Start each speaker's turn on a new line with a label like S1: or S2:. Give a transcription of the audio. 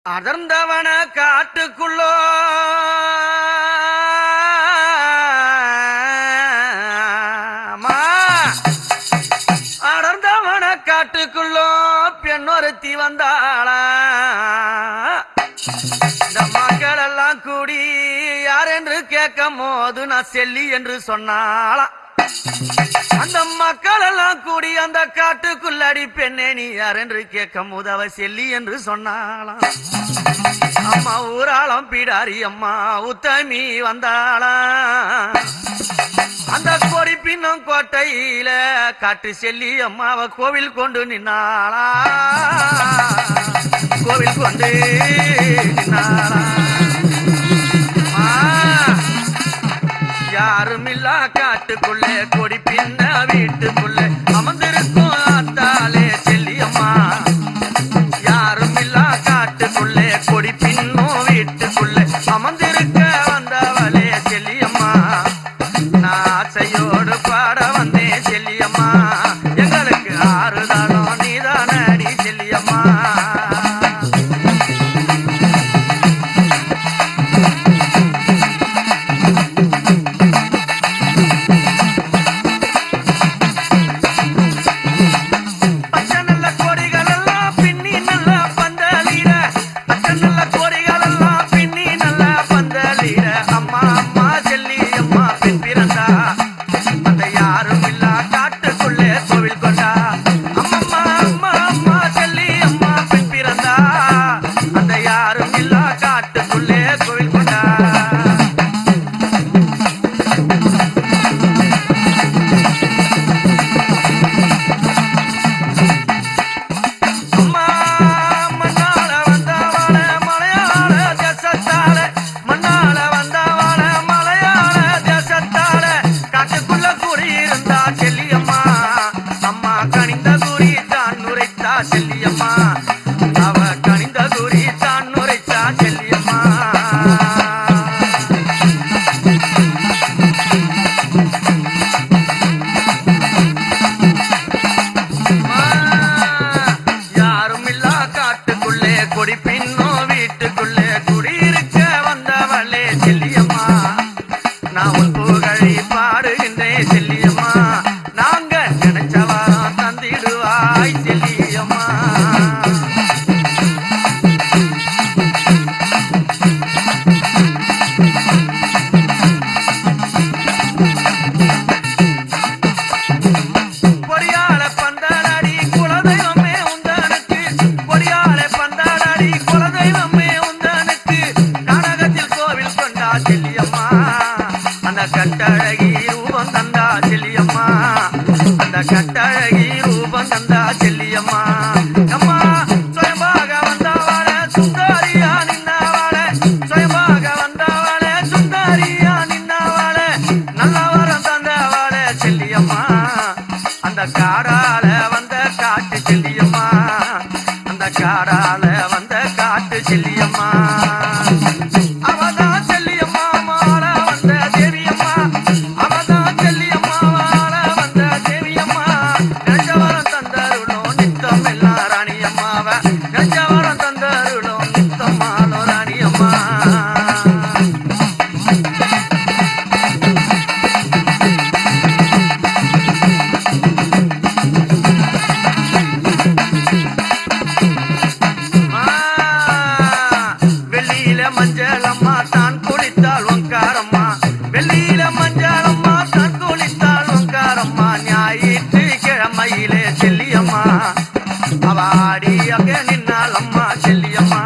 S1: அடர்ந்தவன காட்டுக்குள்ளோ அடர்ந்தவன காட்டுக்குள்ளோ பெண்ணொருத்தி வந்தாளா. இந்த மக்கள் எல்லாம் கூடி யார் என்று கேட்கும் போது நான் செல்லி என்று சொன்னாளா. அந்த மக்கள் எல்லாம் கூடி அந்த காட்டுக்குள்ளடி பெண்ணே நீ யார் என்று கேட்கும் போது அவ செல்லி என்று சொன்னாளாம். அம்மா ஊராளம் பிடாரி அம்மா உத்தமி வந்தாளா. அந்த கொடி பின்னும் கோட்டையில காட்டு செல்லி அம்மா அவ கோவில் கொண்டு நின்னாளா. கோவில் கொண்டு நின்னாளா. யாருமில்லா காட்டுக்குள்ளே கொடி பின்ன வீட்டுக்குள்ளே அமர்ந்திருக்கும் ஆத்தாலே செல்லியம்மா. யாருமில்லா காட்டுக்குள்ளே கொடி பின்னும் வீட்டுக்குள்ளே அமர்ந்திருக்க வந்தவளே செல்லியம்மா. நான் ஆசையோடு பாட வந்தேன் செல்லியம்மா. எங்களுக்கு ஆறுதலும் நீதானடி செல்லியம்மா. செல்லியம்மா அவ கணிந்த குறி தான் நுரைத்தா செல்லியம்மா. யாரும் இல்லா காட்டுக்குள்ளே கொடி பின்னோ வீட்டுக்குள்ளே குடியிருக்க வந்தவளே செல்லியம்மா. நான் உன் புகழை பாடுகின்றேன் செல்லியம்மா. நாங்க நினைச்சவாரம் தந்திடுவாய் செல்லியம்மா. பொடியாள பந்தலடி குலதெய்வமே உந்தனுக்கு. பொடியாள பந்தலடி குலதெய்வமே உந்தனுக்கு. நாடகத்தில் கோவில் கொண்டா செல்லியம்மா. அந்த கட்டழகி ரூபம் தந்தா செல்லியம்மா. அந்த கட்டழகி ரூபம் தந்தா செல்லியம்மா. அம்மா சுயமாக வந்தவாள சுந்தரியா நின்னவாள. சுயமாக வந்தவாள சுந்தரியா நின்னவாள. நல்ல வரம் தந்தவாள செல்லியம்மா. அந்த காடால வந்த காட்டு செல்லியம்மா. அந்த காடால வந்த காட்டு செல்லியம்மா. அவதான் செல்லியம்மா மாற வந்த தேவியம்மா. அவதான் செல்லியம்மா மாற வந்த தேவியம்மா. நெஞ்சவரம் தந்தருளும் நித்தம் எல்லாம் ராணியம்மாவ. நெஞ்சவரம் தந்தருளும் நித்தம் மாலோ ராணியம்மா. வெள்ளியில மஞ்சளம்மா தான் குளித்தாள் ஒங்காரம்மா. வெள்ளியில மஞ்சளம்மா தான் குளித்தாள் ஒங்காரம்மா. ஞாயிற்று கிழமையிலே செல்லியம்மா அவ ஆடி அங்க நின்னாள் அம்மா செல்லியம்மா.